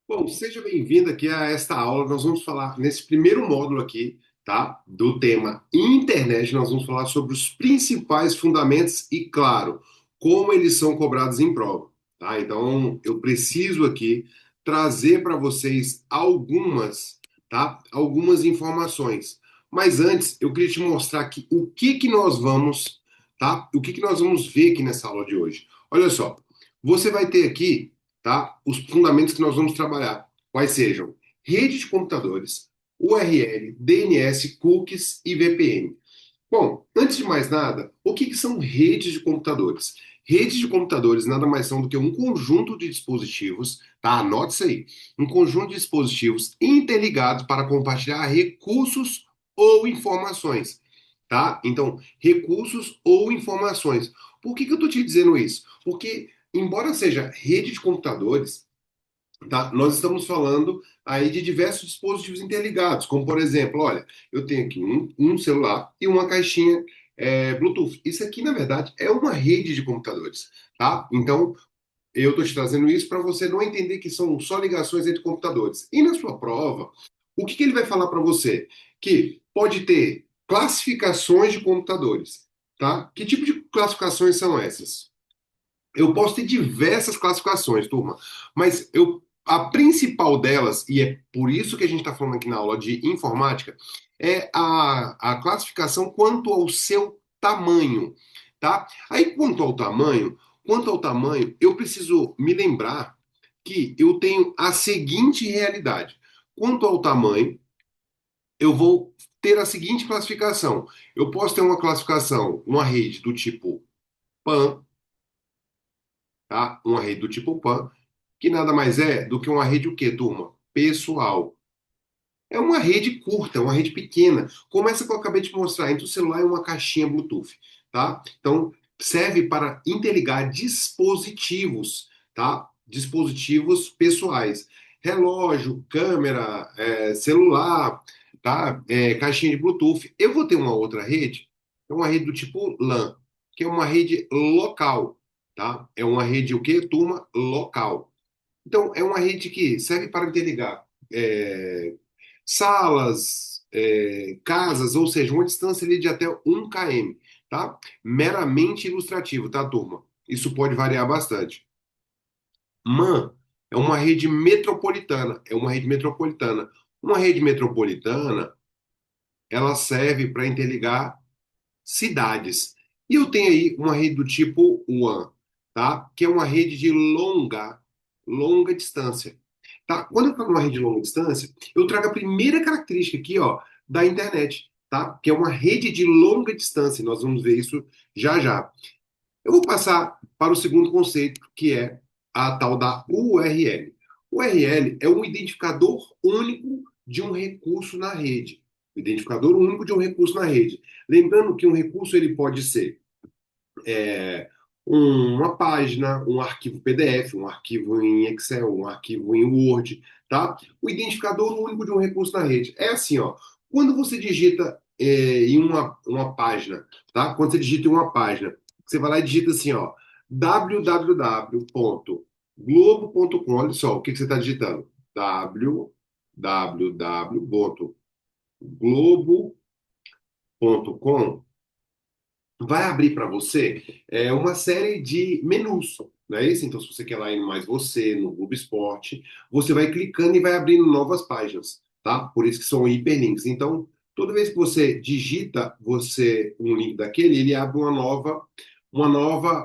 Bom, seja bem-vindo aqui a esta aula. Nós vamos falar nesse primeiro módulo aqui, tá? Do tema internet. Nós vamos falar sobre os principais fundamentos e, claro, como eles são cobrados em prova, tá? Então, eu preciso aqui trazer para vocês algumas, tá? Algumas informações. Mas antes, eu queria te mostrar aqui o que que nós vamos, tá? O que que nós vamos ver aqui nessa aula de hoje. Olha só, você vai ter aqui, tá? Os fundamentos que nós vamos trabalhar, quais sejam rede de computadores, URL, DNS, cookies e VPN. Bom, antes de mais nada, o que que são redes de computadores? Redes de computadores nada mais são do que um conjunto de dispositivos, tá? Anote isso aí. Um conjunto de dispositivos interligados para compartilhar recursos ou informações, tá? Então, recursos ou informações. Por que que eu estou te dizendo isso? Porque, embora seja rede de computadores, tá? Nós estamos falando aí de diversos dispositivos interligados, como por exemplo, olha, eu tenho aqui um celular e uma caixinha Bluetooth. Isso aqui, na verdade, é uma rede de computadores, tá? Então, eu estou te trazendo isso para você não entender que são só ligações entre computadores. E na sua prova, o que que ele vai falar para você? Que pode ter classificações de computadores, tá? Que tipo de classificações são essas? Eu posso ter diversas classificações, turma, mas a principal delas, e é por isso que a gente está falando aqui na aula de informática, é a classificação quanto ao seu tamanho, tá? Aí, quanto ao tamanho, eu preciso me lembrar que eu tenho a seguinte realidade. Quanto ao tamanho, eu vou ter a seguinte classificação. Eu posso ter uma classificação, uma rede do tipo PAN, tá? Uma rede do tipo PAN, que nada mais é do que uma rede o quê, turma? Pessoal. É uma rede curta, é uma rede pequena, como essa que eu acabei de mostrar, entre o celular e uma caixinha Bluetooth, tá? Então, serve para interligar dispositivos, tá? Dispositivos pessoais. Relógio, câmera, celular, tá? Caixinha de Bluetooth. Eu vou ter uma outra rede, é uma rede do tipo LAN, que é uma rede local, tá? É uma rede o quê, turma? Local. Então, é uma rede que serve para interligar salas, casas, ou seja, uma distância ali de até 1 km, tá? Meramente ilustrativo, tá, turma? Isso pode variar bastante. MAN é uma rede metropolitana, é uma rede metropolitana. Uma rede metropolitana, ela serve para interligar cidades. E eu tenho aí uma rede do tipo WAN, tá? Que é uma rede de longa distância. Tá? Quando eu falo uma rede de longa distância, eu trago a primeira característica aqui, ó, da internet, tá? Que é uma rede de longa distância. Nós vamos ver isso já já. Eu vou passar para o segundo conceito, que é a tal da URL. O URL é um identificador único de um recurso na rede. O identificador único de um recurso na rede. Lembrando que um recurso ele pode ser é, uma página, um arquivo PDF, um arquivo em Excel, um arquivo em Word, tá? O identificador único de um recurso na rede. É assim, ó. Quando você digita em uma página, tá? Quando você digita em uma página, você vai lá e digita assim, ó, www.globo.com. Olha só, o que que você está digitando? www.globo.com vai abrir para você uma série de menus, não é isso? Então, se você quer lá ir no Mais Você, no Globo Esporte, você vai clicando e vai abrindo novas páginas, tá? Por isso que são hiperlinks. Então, toda vez que você digita um link daquele, ele abre uma nova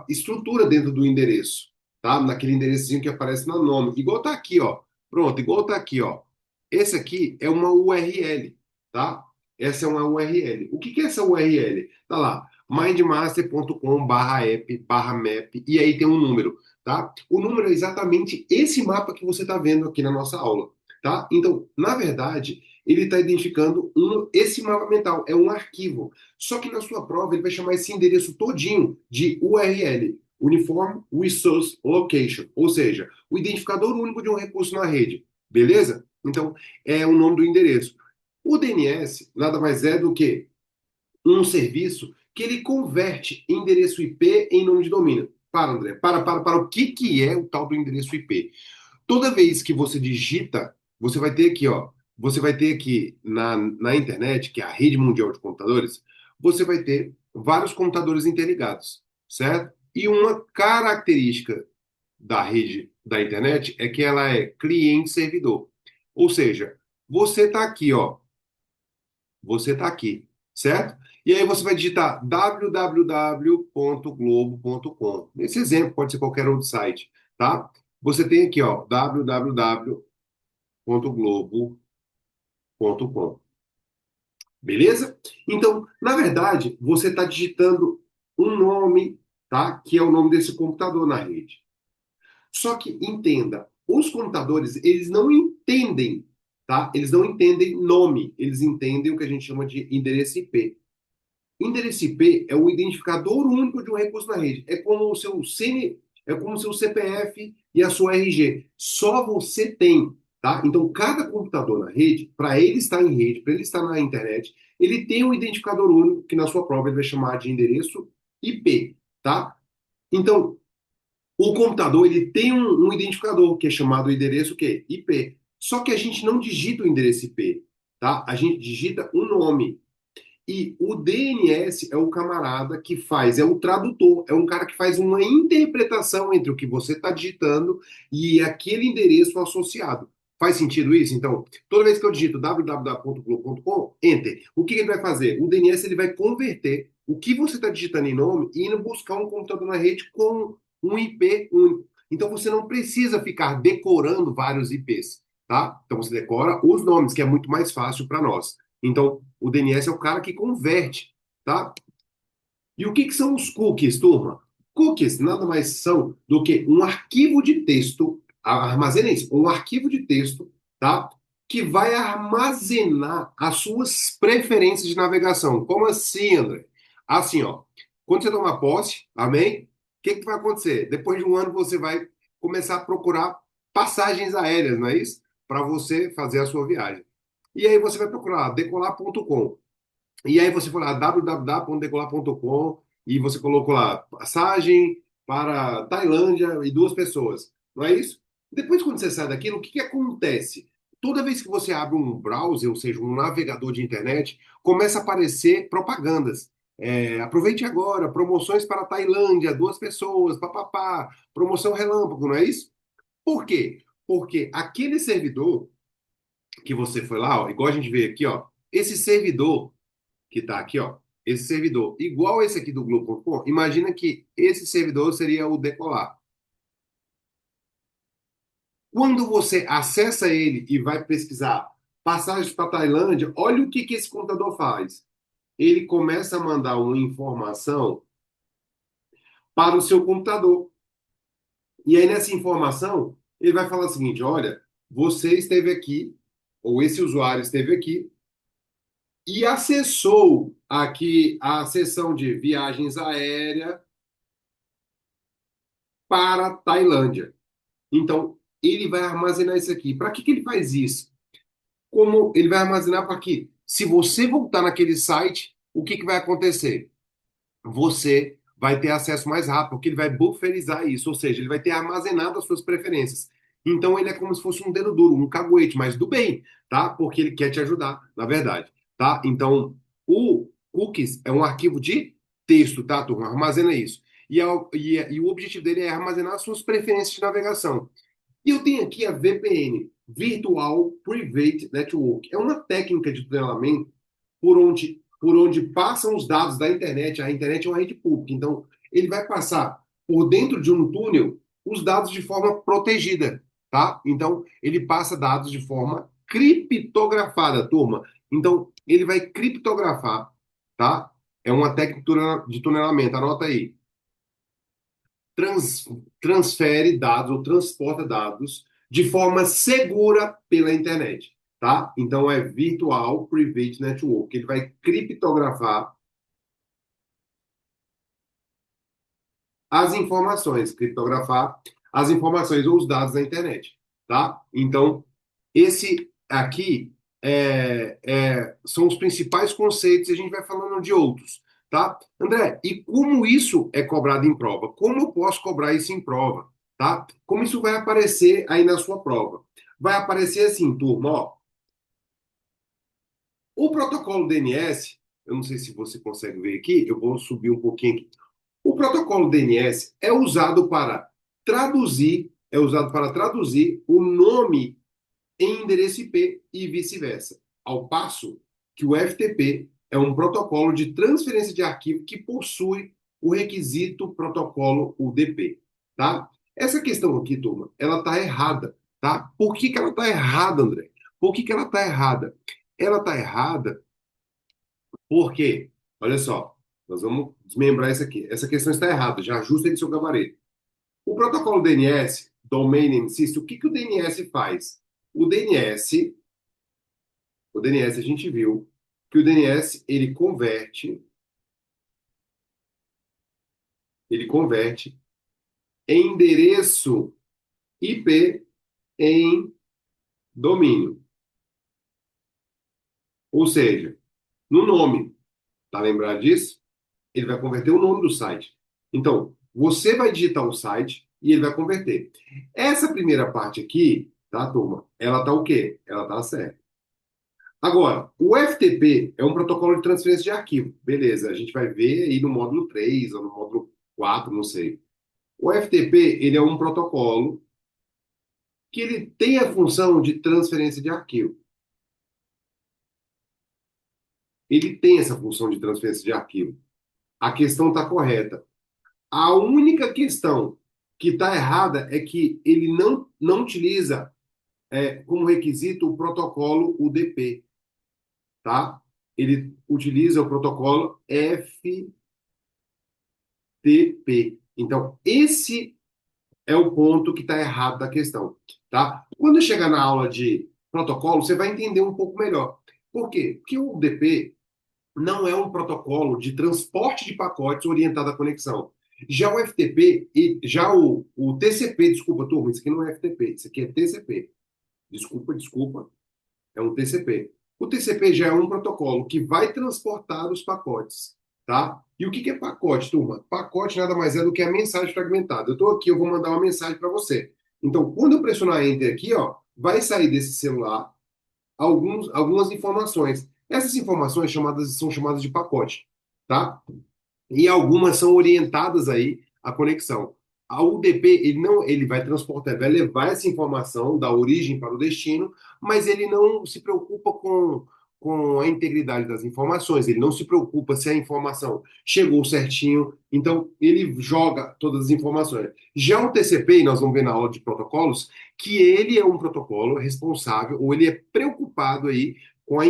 estrutura dentro do endereço, tá? Naquele endereçozinho que aparece no nome. Igual tá aqui, ó. Pronto, igual tá aqui, ó. Esse aqui é uma URL, tá? Essa é uma URL. O que que é essa URL? Tá lá mindmaster.com/app/map e aí tem um número, tá? O número é exatamente esse mapa que você está vendo aqui na nossa aula, tá? Então, na verdade, ele está identificando esse mapa mental, é um arquivo. Só que na sua prova ele vai chamar esse endereço todinho de URL, Uniform Resource Location, ou seja, o identificador único de um recurso na rede, beleza? Então, é o nome do endereço. O DNS nada mais é do que um serviço que ele converte endereço IP em nome de domínio. Para, André, para. O que que é o tal do endereço IP? Toda vez que você digita, você vai ter aqui, ó, você vai ter aqui na internet, que é a rede mundial de computadores, você vai ter vários computadores interligados, certo? E uma característica da rede da internet é que ela é cliente-servidor. Ou seja, você está aqui, ó, você está aqui, certo? E aí você vai digitar www.globo.com. Esse exemplo pode ser qualquer outro site, tá? Você tem aqui, ó, www.globo.com. Beleza? Então, na verdade, você está digitando um nome, tá? Que é o nome desse computador na rede. Só que entenda, os computadores, eles não entendem, tá? Eles não entendem nome, eles entendem o que a gente chama de endereço IP. Endereço IP é o identificador único de um recurso na rede. É como o seu é como o seu CPF e a sua RG. Só você tem, tá? Então, cada computador na rede, para ele estar em rede, para ele estar na internet, ele tem um identificador único que na sua prova ele vai chamar de endereço IP, tá? Então, o computador ele tem um identificador que é chamado endereço o quê? IP. Só que a gente não digita o endereço IP, tá? A gente digita o nome. E o DNS é o camarada que faz, é o tradutor, é um cara que faz uma interpretação entre o que você está digitando e aquele endereço associado. Faz sentido isso? Então, toda vez que eu digito www.globo.com, enter, o que ele vai fazer? O DNS ele vai converter o que você está digitando em nome e indo buscar um computador na rede com um IP único. Então, você não precisa ficar decorando vários IPs, tá? Então, você decora os nomes, que é muito mais fácil para nós. Então, o DNS é o cara que converte, tá? E o que que são os cookies, turma? Cookies nada mais são do que um arquivo de texto, armazena isso, um arquivo de texto, tá? Que vai armazenar as suas preferências de navegação. Como assim, André? Assim, ó, quando você toma posse, amém? O que que vai acontecer? Depois de um ano você vai começar a procurar passagens aéreas, não é isso? Para você fazer a sua viagem. E aí você vai procurar decolar.com. E aí você foi lá, www.decolar.com, e você colocou lá, passagem para Tailândia e duas pessoas. Não é isso? Depois, quando você sai daquilo, o que que acontece? Toda vez que você abre um browser, ou seja, um navegador de internet, começa a aparecer propagandas. Aproveite agora, promoções para Tailândia, duas pessoas, papapá, promoção relâmpago, não é isso? Por quê? Porque aquele servidor que você foi lá, ó, igual a gente vê aqui, ó, esse servidor que está aqui, ó, esse servidor, igual esse aqui do Globo.com, imagina que esse servidor seria o Decolar. Quando você acessa ele e vai pesquisar passagens para Tailândia, olha o que que esse computador faz. Ele começa a mandar uma informação para o seu computador. E aí, nessa informação, ele vai falar o seguinte: olha, você esteve aqui, ou esse usuário esteve aqui, e acessou aqui a seção de viagens aéreas para Tailândia. Então, ele vai armazenar isso aqui. Para que que ele faz isso? Como ele vai armazenar para que, se você voltar naquele site, o que que vai acontecer? Você vai ter acesso mais rápido, porque ele vai bufferizar isso, ou seja, ele vai ter armazenado as suas preferências. Então, ele é como se fosse um dedo duro, um caguete, mas do bem, tá? Porque ele quer te ajudar, na verdade, tá? Então, o cookies é um arquivo de texto, tá, turma? Armazena isso. E o objetivo dele é armazenar as suas preferências de navegação. E eu tenho aqui a VPN, Virtual Private Network. É uma técnica de tunnelamento por onde passam os dados da internet. A internet é uma rede pública, então ele vai passar por dentro de um túnel os dados de forma protegida, tá? Então ele passa dados de forma criptografada, turma. Então ele vai criptografar, tá? É uma técnica de tunelamento, anota aí. Trans, transfere dados ou transporta dados de forma segura pela internet, tá? Então é Virtual Private Network. Ele vai criptografar as informações, criptografar as informações ou os dados da internet, tá? Então, esse aqui são os principais conceitos e a gente vai falando de outros, tá? André, e como isso é cobrado em prova? Como eu posso cobrar isso em prova? tá? Como isso vai aparecer aí na sua prova? Vai aparecer assim, turma, ó. O protocolo DNS, eu não sei se você consegue ver aqui, eu vou subir um pouquinho aqui. O protocolo DNS é usado para traduzir o nome em endereço IP e vice-versa. Ao passo que o FTP é um protocolo de transferência de arquivo que possui o requisito protocolo UDP, tá? Essa questão aqui, turma, ela está errada, tá? Por que que ela está errada, André? Por que que ela está errada? Ela está errada porque, olha só, nós vamos desmembrar isso aqui. Essa questão está errada, já ajusta aí no seu gabarito. O protocolo DNS, Domain Name System, o que que o DNS faz? O DNS, o DNS a gente viu que o DNS ele converte endereço IP em domínio. Ou seja, no nome, tá lembrado disso? Ele vai converter o nome do site. Então, você vai digitar o site e ele vai converter. Essa primeira parte aqui, tá, turma? Ela tá o quê? Ela tá certa. Agora, o FTP é um protocolo de transferência de arquivo. Beleza, a gente vai ver aí no módulo 3 ou no módulo 4, não sei. O FTP, ele é um protocolo que ele tem a função de transferência de arquivo. Ele tem essa função de transferência de arquivo. A questão está correta. A única questão que está errada é que ele não utiliza como requisito o protocolo UDP, tá? Ele utiliza o protocolo FTP. Então, esse é o ponto que está errado da questão, tá? Quando chegar na aula de protocolo, você vai entender um pouco melhor. Por quê? Porque o UDP não é um protocolo de transporte de pacotes orientado à conexão. Já o FTP e já o TCP, desculpa, turma, isso aqui não é FTP, isso aqui é TCP. Desculpa, é um TCP. O TCP já é um protocolo que vai transportar os pacotes, tá? E o que que é pacote, turma? Pacote nada mais é do que a mensagem fragmentada. Eu estou aqui, eu vou mandar uma mensagem para você. Então, quando eu pressionar Enter aqui, ó, vai sair desse celular algumas informações. Essas informações são chamadas de pacote, tá? E algumas são orientadas aí à conexão. A UDP, ele vai transportar, vai levar essa informação da origem para o destino, mas ele não se preocupa com a integridade das informações, ele não se preocupa se a informação chegou certinho, então ele joga todas as informações. Já o TCP, e nós vamos ver na aula de protocolos, que ele é um protocolo responsável, ou ele é preocupado aí com a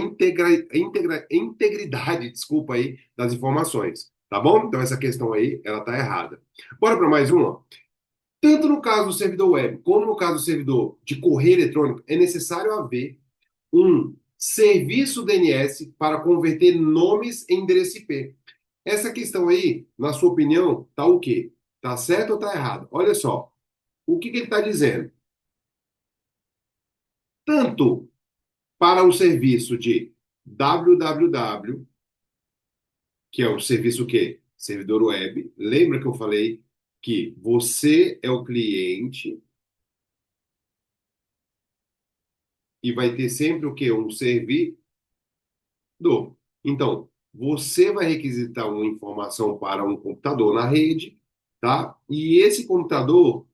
integridade, desculpa aí, das informações. Tá bom? Então essa questão aí, ela tá errada. Bora para mais uma? Tanto no caso do servidor web, como no caso do servidor de correio eletrônico, é necessário haver um serviço DNS para converter nomes em endereço IP. Essa questão aí, na sua opinião, tá o quê? Tá certo ou tá errado? Olha só, o que que ele está dizendo? Tanto para o serviço de www, que é o serviço o quê? Servidor web. Lembra que eu falei que você é o cliente e vai ter sempre o quê? Um servidor. Então, você vai requisitar uma informação para um computador na rede, tá? E esse computador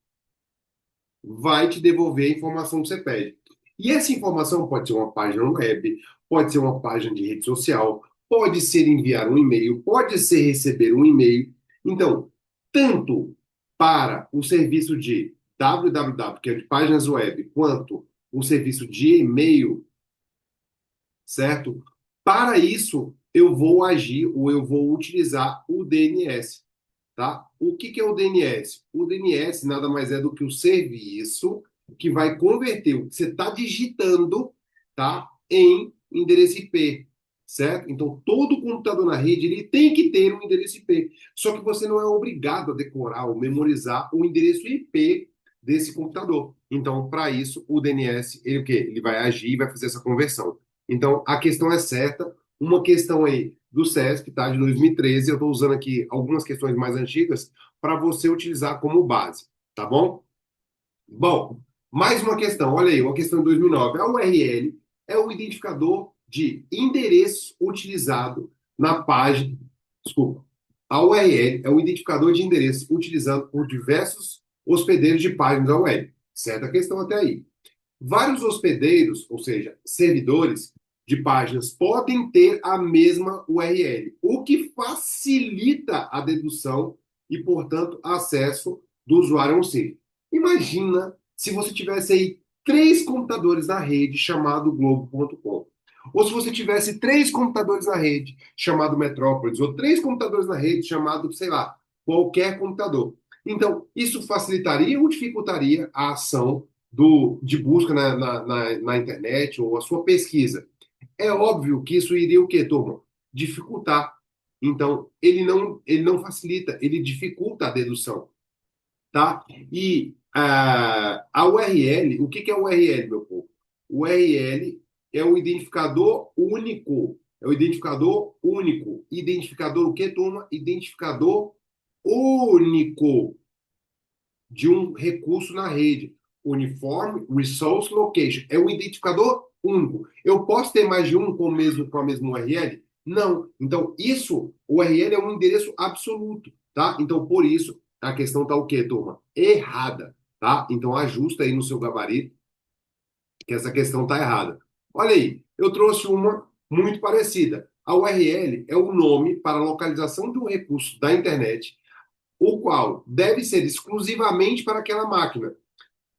vai te devolver a informação que você pede. E essa informação pode ser uma página web, pode ser uma página de rede social, pode ser enviar um e-mail, pode ser receber um e-mail. Então, tanto para o serviço de www, que é de páginas web, quanto o serviço de e-mail, certo? Para isso, eu vou agir ou eu vou utilizar o DNS, tá? O que que é o DNS? O DNS nada mais é do que o serviço que vai converter o que você está digitando, tá, em endereço IP, certo? Então, todo computador na rede ele tem que ter um endereço IP. Só que você não é obrigado a decorar ou memorizar o endereço IP desse computador. Então, para isso, o DNS, ele o quê? Ele vai agir e vai fazer essa conversão. Então, a questão é certa. Uma questão aí do SESC, tá, de 2013, eu estou usando aqui algumas questões mais antigas para você utilizar como base, tá bom? Bom, mais uma questão, olha aí, uma questão de 2009. A URL é o identificador de endereço utilizado na página. Desculpa. A URL é o identificador de endereço utilizado por diversos hospedeiros de páginas da web. Certa questão até aí. Vários hospedeiros, ou seja, servidores de páginas, podem ter a mesma URL, o que facilita a dedução e, portanto, acesso do usuário a um sítio. Imagina se você tivesse aí três computadores na rede chamado globo.com. Ou se você tivesse três computadores na rede chamado Metrópolis, ou três computadores na rede chamado, sei lá, qualquer computador. Então, isso facilitaria ou dificultaria a ação de busca na internet ou a sua pesquisa? É óbvio que isso iria o quê, turma? Dificultar. Então, ele não facilita, ele dificulta a dedução, tá? E a URL, o que que é o URL, meu povo? O URL é o identificador único. É o identificador único. Identificador o quê, turma? Identificador único de um recurso na rede. Uniform Resource Location. É um identificador único. Eu posso ter mais de um com a mesma URL? Não. Então, isso, o URL é um endereço absoluto, tá? Então, por isso, a questão está o quê, turma? Errada, tá? Então, ajusta aí no seu gabarito que essa questão está errada. Olha aí, eu trouxe uma muito parecida. A URL é o nome para a localização de um recurso da internet o qual deve ser exclusivamente para aquela máquina.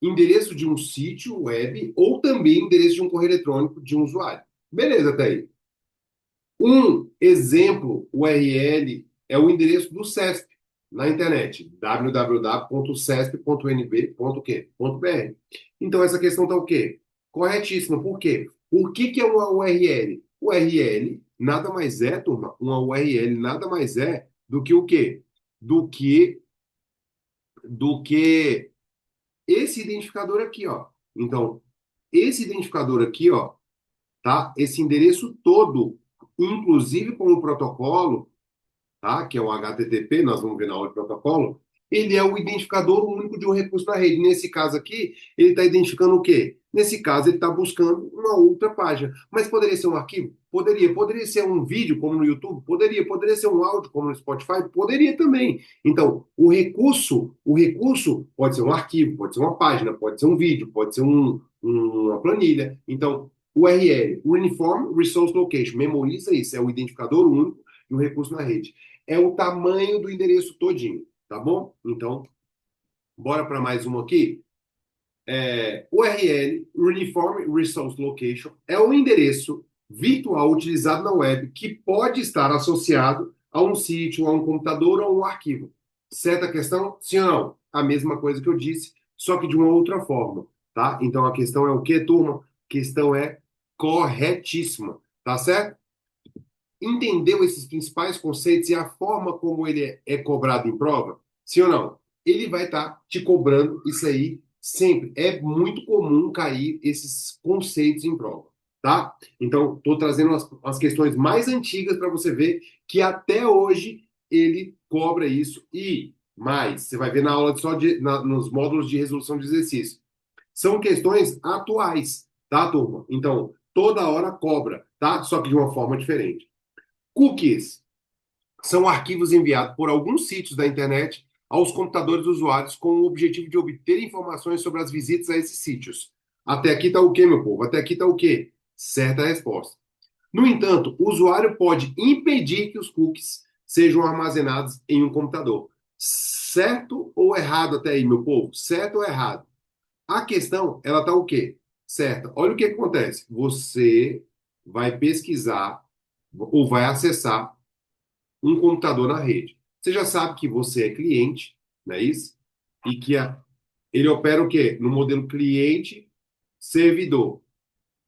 Endereço de um sítio web ou também endereço de um correio eletrônico de um usuário. Beleza, até aí. Um exemplo URL é o endereço do CESP na internet, www.cesp.nb.br. Então, essa questão está o quê? Corretíssima. Por quê? O que que é uma URL? URL nada mais é, turma, uma URL nada mais é do que o quê? Do que do que esse identificador aqui, ó. Então, esse identificador aqui, ó, tá? Esse endereço todo, inclusive com o protocolo, tá? Que é o HTTP, nós vamos ver na aula de protocolo, ele é o identificador único de um recurso na rede. Nesse caso aqui, ele está identificando o quê? Nesse caso, ele está buscando uma outra página. Mas poderia ser um arquivo? Poderia. Poderia ser um vídeo, como no YouTube? Poderia. Poderia ser um áudio, como no Spotify? Poderia também. Então, o recurso pode ser um arquivo, pode ser uma página, pode ser um vídeo, pode ser uma planilha. Então, URL, Uniform Resource Location, memoriza isso, é o identificador único de um recurso na rede. É o tamanho do endereço todinho, tá bom? Então, bora para mais uma aqui. URL, Uniform Resource Location, é um endereço virtual utilizado na web que pode estar associado a um sítio, a um computador ou a um arquivo. Certa questão? Sim ou não? A mesma coisa que eu disse, só que de uma outra forma, tá? Então a questão é o quê, turma? A questão é corretíssima, tá certo? Entendeu esses principais conceitos e a forma como ele é cobrado em prova? Sim ou não? Ele vai estar te cobrando isso aí sempre. É muito comum cair esses conceitos em prova, tá? Então, estou trazendo as questões mais antigas para você ver que até hoje ele cobra isso. E mais, você vai ver na aula nos módulos de resolução de exercício. São questões atuais, tá, turma? Então, toda hora cobra, tá? Só que de uma forma diferente. Cookies são arquivos enviados por alguns sítios da internet aos computadores dos usuários com o objetivo de obter informações sobre as visitas a esses sítios. Até aqui está o quê, meu povo? Até aqui está o quê? Certa resposta. No entanto, o usuário pode impedir que os cookies sejam armazenados em um computador. Certo ou errado até aí, meu povo? Certo ou errado? A questão, ela está o quê? Certa. Olha o que acontece. Você vai pesquisar ou vai acessar um computador na rede. Você já sabe que você é cliente, não é isso? E que ele opera o quê? No modelo cliente-servidor.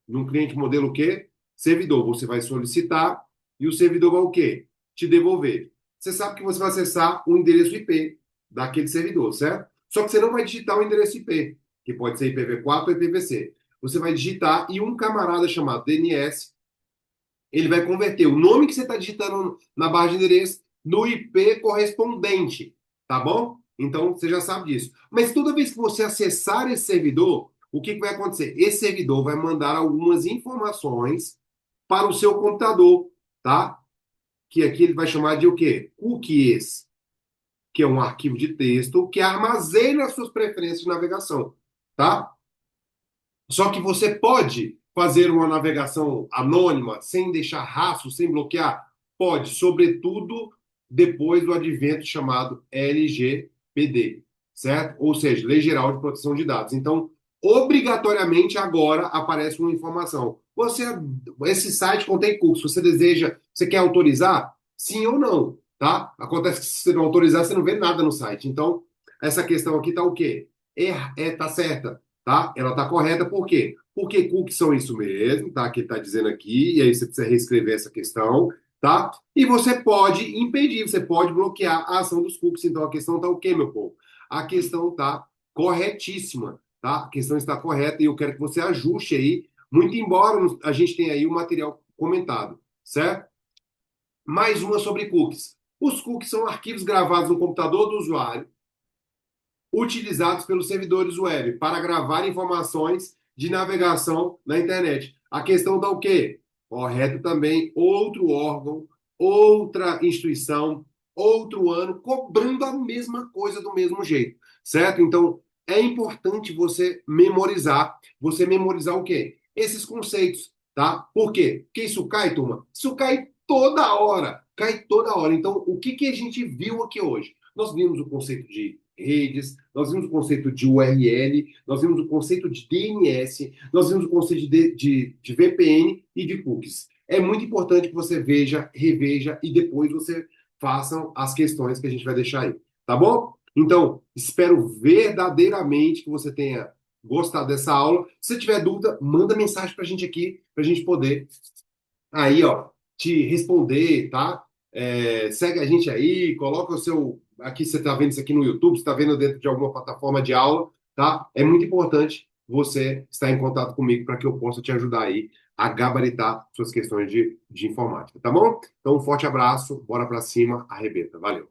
Num cliente modelo o quê? Servidor. Você vai solicitar e o servidor vai o quê? Te devolver. Você sabe que você vai acessar o endereço IP daquele servidor, certo? Só que você não vai digitar o endereço IP, que pode ser IPv4 ou IPv6. Você vai digitar e um camarada chamado DNS ele vai converter o nome que você está digitando na barra de endereço no IP correspondente, tá bom? Então, você já sabe disso. Mas toda vez que você acessar esse servidor, o que vai acontecer? Esse servidor vai mandar algumas informações para o seu computador, tá? Que aqui ele vai chamar de o quê? Cookies, que é um arquivo de texto que armazena as suas preferências de navegação, tá? Só que você pode fazer uma navegação anônima, sem deixar rastro, sem bloquear? Pode, sobretudo depois do advento chamado LGPD, certo? Ou seja, Lei Geral de Proteção de Dados. Então, obrigatoriamente agora aparece uma informação. Esse site contém cookies. Você deseja, você quer autorizar? Sim ou não, tá? Acontece que se você não autorizar, você não vê nada no site. Então, essa questão aqui tá o quê? Tá certa, tá? Ela tá correta, por quê? Porque cookies são isso mesmo, tá? Que ele tá dizendo aqui, e aí você precisa reescrever essa questão, tá? E você pode impedir, você pode bloquear a ação dos cookies. Então a questão tá o quê, meu povo? A questão tá corretíssima, tá? A questão está correta e eu quero que você ajuste aí, muito embora a gente tenha aí o material comentado, certo? Mais uma sobre cookies. Os cookies são arquivos gravados no computador do usuário utilizados pelos servidores web para gravar informações de navegação na internet. A questão está o quê? Correto também, outro órgão, outra instituição, outro ano, cobrando a mesma coisa do mesmo jeito, certo? Então, é importante você memorizar o quê? Esses conceitos, tá? Por quê? Porque isso cai, turma? Isso cai toda hora. Então, o que que a gente viu aqui hoje? Nós vimos o conceito de redes, nós vimos o conceito de URL, nós vimos o conceito de DNS, nós vimos o conceito de VPN e de cookies. É muito importante que você veja, reveja e depois você faça as questões que a gente vai deixar aí, tá bom? Então, espero verdadeiramente que você tenha gostado dessa aula. Se tiver dúvida, manda mensagem para a gente aqui, para a gente poder aí, ó, te responder, tá? Segue a gente aí, coloca o seu. Aqui você está vendo isso aqui no YouTube, você está vendo dentro de alguma plataforma de aula, tá? É muito importante você estar em contato comigo para que eu possa te ajudar aí a gabaritar suas questões de informática, tá bom? Então, um forte abraço, bora para cima, arrebenta. Valeu!